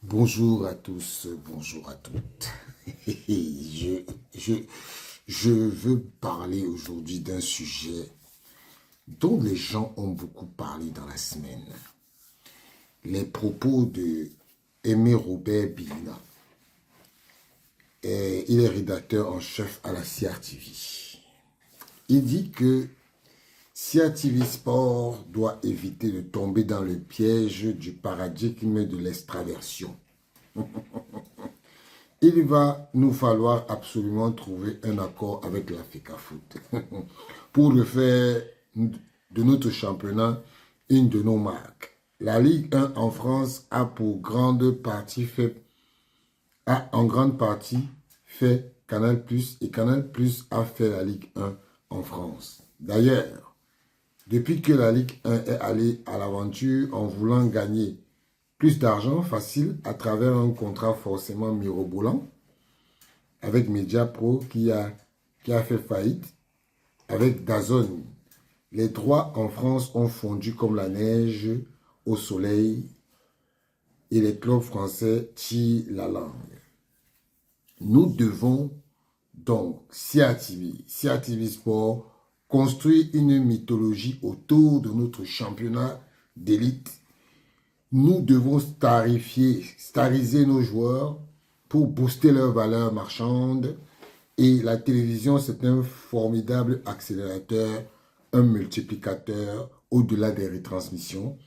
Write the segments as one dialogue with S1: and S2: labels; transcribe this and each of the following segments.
S1: Bonjour à tous, bonjour à toutes. Je, je, je veux parler aujourd'hui d'un sujet dont les gens ont beaucoup parlé dans la semaine. Les propos de Aimé Robert Bina. Il est rédacteur en chef à la CRTV. Il dit que CRTV Sport doit éviter de tomber dans le piège du paradigme de l'extraversion. Il va nous falloir absolument trouver un accord avec la FECAFOOT pour refaire de notre championnat une de nos marques. La Ligue 1 en France a en grande partie fait Canal+, et Canal+ a fait la Ligue 1 en France. D'ailleurs, depuis que la Ligue 1 est allée à l'aventure en voulant gagner plus d'argent facile à travers un contrat forcément mirobolant avec Mediapro qui a fait faillite, avec DAZN. Les droits en France ont fondu comme la neige au soleil et les clubs français tirent la langue. Nous devons donc, CRTV Sport, construire une mythologie autour de notre championnat d'élite. Nous devons stariser nos joueurs pour booster leur valeur marchande. Et la télévision, c'est un formidable accélérateur, un multiplicateur au-delà des retransmissions.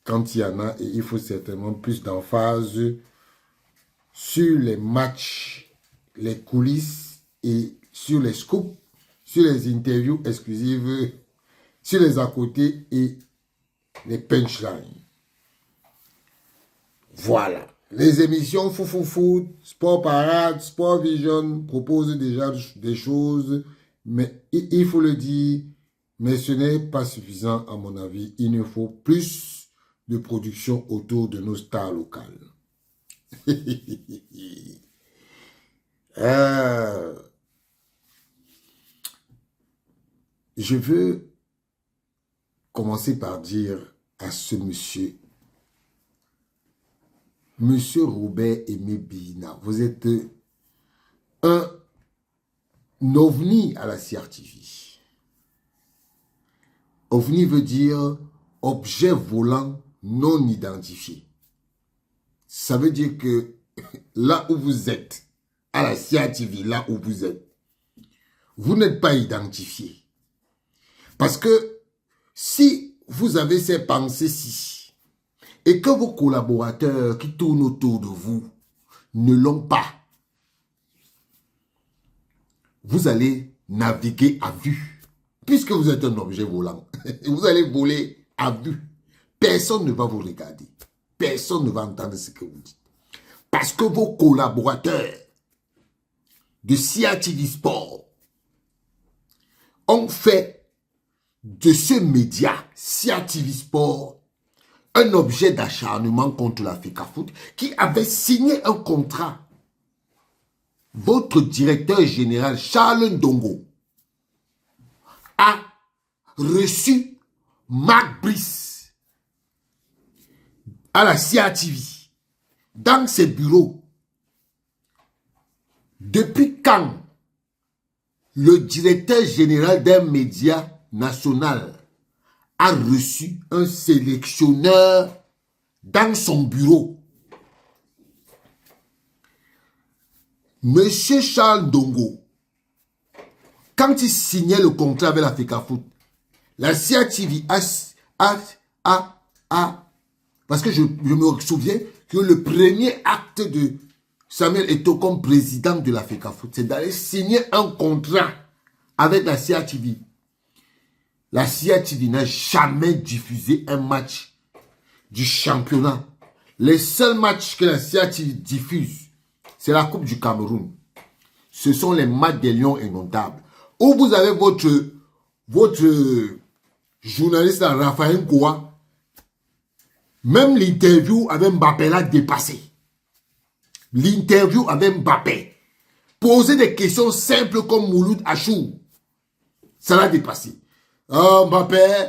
S1: Quand il y en a, et il faut certainement plus d'emphase sur les matchs, les coulisses et sur les scoops, sur les interviews exclusives, sur les à côté et les punchlines. Voilà. Les émissions Foufoufou, Sport Parade, Sport Vision proposent déjà des choses, mais il faut le dire, mais ce n'est pas suffisant à mon avis. Il nous faut plus de production autour de nos stars locales. Je veux commencer par dire à ce monsieur, Monsieur Robert Aimé Bina, vous êtes un ovni à la CRTV. OVNI veut dire objet volant non identifié. Ça veut dire que là où vous êtes, à la CRTV, là où vous n'êtes pas identifié. Parce que si vous avez ces pensées-ci, et que vos collaborateurs qui tournent autour de vous ne l'ont pas, vous allez naviguer à vue. Puisque vous êtes un objet volant, vous allez voler à vue. Personne ne va vous regarder. Personne ne va entendre ce que vous dites. Parce que vos collaborateurs de CRTV Sport ont fait de ce média, CRTV Sport, un objet d'acharnement contre la FECAFOOT qui avait signé un contrat. Votre directeur général, Charles Ndongo, a reçu Marc Brice à la CRTV dans ses bureaux. Depuis quand le directeur général d'un média national a reçu un sélectionneur dans son bureau? Monsieur Charles Ndongo, quand il signait le contrat avec la FECAFOOT, la CRTV parce que je me souviens que le premier acte de Samuel Eto'o comme président de la FECAFOOT, c'est d'aller signer un contrat avec la CRTV. La CRTV n'a jamais diffusé un match du championnat. Les seuls matchs que la CRTV diffuse, c'est la Coupe du Cameroun. Ce sont les matchs des Lions indomptables. Où vous avez votre journaliste Raphaël Koua, même l'interview avec Mbappé l'a dépassé. L'interview avec Mbappé, poser des questions simples comme Mouloud Achour, ça l'a dépassé. Oh, Mbappé,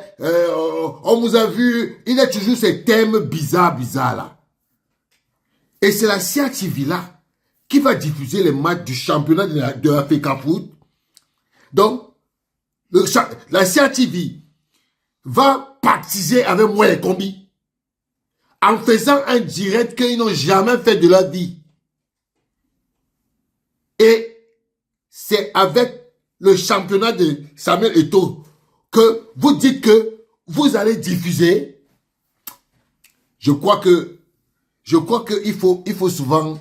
S1: on vous a vu, il a toujours ces thèmes bizarres là. Et c'est la Sia TV là qui va diffuser les matchs du championnat de la FECA Foot. Donc, la Sia TV va baptiser avec moi les combis en faisant un direct qu'ils n'ont jamais fait de leur vie. Et c'est avec le championnat de Samuel Eto'o que vous dites que vous allez diffuser. Je crois que il faut souvent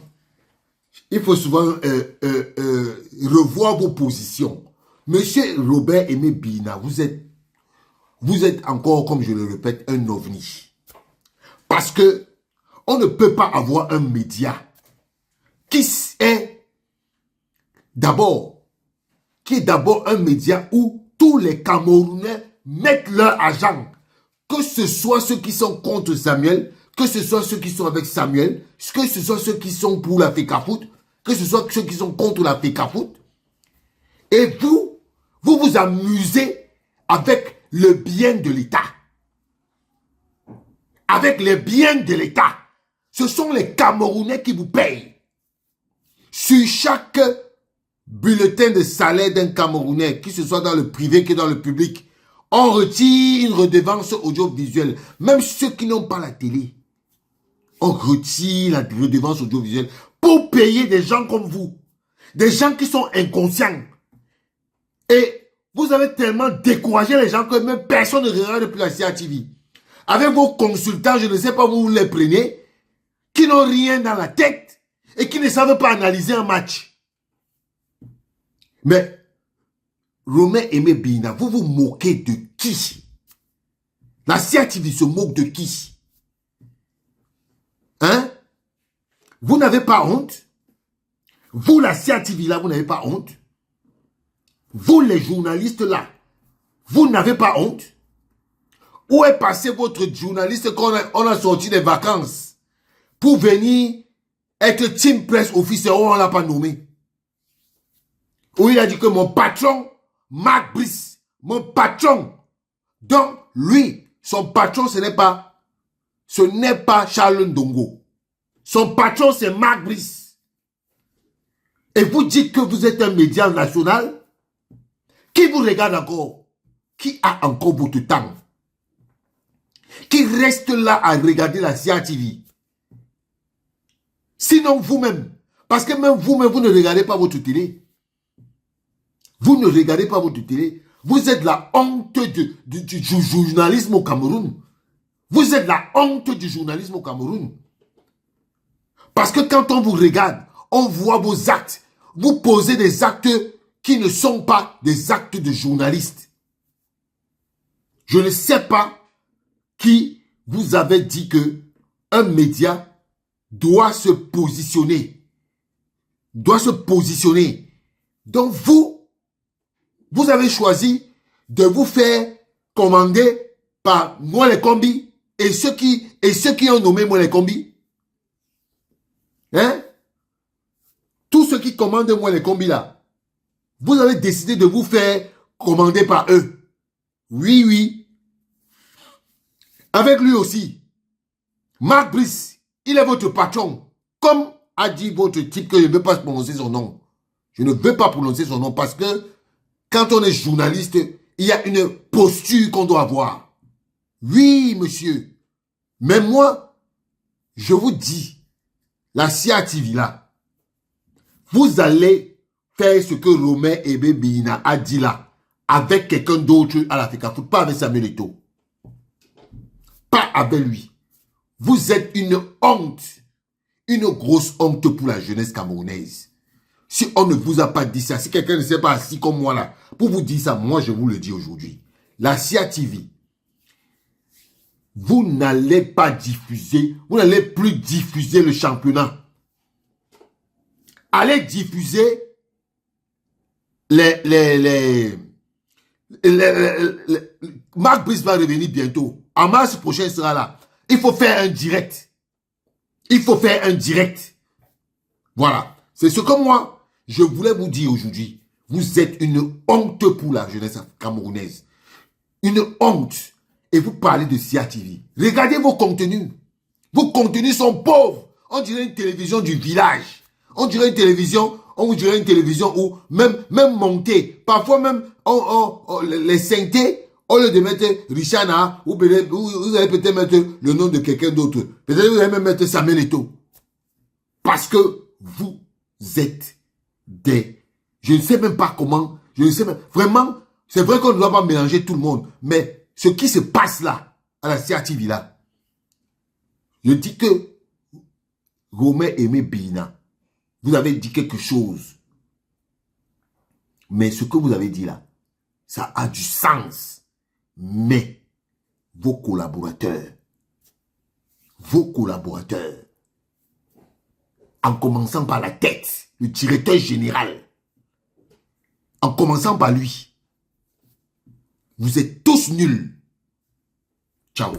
S1: revoir vos positions. Monsieur Robert Aimé Bina, vous êtes encore, comme je le répète, un ovni. Parce que on ne peut pas avoir un média qui est d'abord un média où tous les Camerounais mettent leur argent. Que ce soit ceux qui sont contre Samuel, que ce soit ceux qui sont avec Samuel, que ce soit ceux qui sont pour la FECA Foot, que ce soit ceux qui sont contre la FECA Foot. Et vous vous amusez avec le bien de l'État. Avec les biens de l'État. Ce sont les Camerounais qui vous payent. Sur chaque bulletin de salaire d'un Camerounais, que ce soit dans le privé que dans le public, on retire une redevance audiovisuelle. Même ceux qui n'ont pas la télé, on retire la redevance audiovisuelle pour payer des gens comme vous. Des gens qui sont inconscients. Et vous avez tellement découragé les gens que même personne ne regarde plus la Sia TV. Avec vos consultants, je ne sais pas où vous les prenez, qui n'ont rien dans la tête et qui ne savent pas analyser un match. Mais, Romain Aimé Bina, vous vous moquez de qui? La Sia TV se moque de qui? Hein? Vous n'avez pas honte? Vous, la Sia TV là, vous n'avez pas honte? Vous, les journalistes là, vous n'avez pas honte? Où est passé votre journaliste qu'on a sorti des vacances pour venir être team press officer où on ne l'a pas nommé? Où il a dit que mon patron, Marc Brice, mon patron, donc lui, son patron ce n'est pas Charles Ndongo. Son patron c'est Marc Brice. Et vous dites que vous êtes un média national? Qui vous regarde encore? Qui a encore votre temps? Qui reste là à regarder la Sia TV? Sinon vous-même, parce que même vous-même, vous ne regardez pas votre télé. Vous ne regardez pas votre télé. Vous êtes la honte du journalisme au Cameroun. Vous êtes la honte du journalisme au Cameroun. Parce que quand on vous regarde, on voit vos actes. Vous posez des actes qui ne sont pas des actes de journalistes. Je ne sais pas qui vous avait dit que un média doit se positionner. Doit se positionner. Donc vous avez choisi de vous faire commander par moi les combis et ceux qui ont nommé moi les combis. Hein? Tous ceux qui commandent moi les combis là. Vous avez décidé de vous faire commander par eux. Oui, oui. Avec lui aussi. Marc Brice, il est votre patron. Comme a dit votre type que je ne veux pas prononcer son nom. Je ne veux pas prononcer son nom parce que quand on est journaliste, il y a une posture qu'on doit avoir. Oui, monsieur. Mais moi, je vous dis, la Sia TV là, vous allez faire ce que Romain Aimé Bina a dit là, avec quelqu'un d'autre à la FECA Foot, pas avec Samuel Eto'o. Pas avec lui. Vous êtes une honte, une grosse honte pour la jeunesse camerounaise. Si on ne vous a pas dit ça, si quelqu'un ne s'est pas assis comme moi là, pour vous dire ça, moi je vous le dis aujourd'hui. La Sia TV, vous n'allez pas diffuser, vous n'allez plus diffuser le championnat. Allez diffuser Marc Brice va revenir bientôt. En mars prochain, il sera là. Il faut faire un direct. Il faut faire un direct. Voilà. C'est ce que moi, je voulais vous dire aujourd'hui. Vous êtes une honte pour la jeunesse camerounaise. Une honte. Et vous parlez de Sia TV. Regardez vos contenus. Vos contenus sont pauvres. On dirait une télévision du village. On dirait une télévision où même monter, parfois même les synthés, au lieu de mettre Richana, vous allez peut-être mettre le nom de quelqu'un d'autre. Peut-être vous allez même mettre Samuel Eto'o. Parce que vous êtes des... Je ne sais même pas comment, je ne sais même... Vraiment, c'est vrai qu'on ne doit pas mélanger tout le monde, mais ce qui se passe là, à la CRTV là, je dis que Romain Aimé Bina, vous avez dit quelque chose. Mais ce que vous avez dit là, ça a du sens. Mais vos collaborateurs, en commençant par la tête, le directeur général, en commençant par lui, vous êtes tous nuls. Ciao.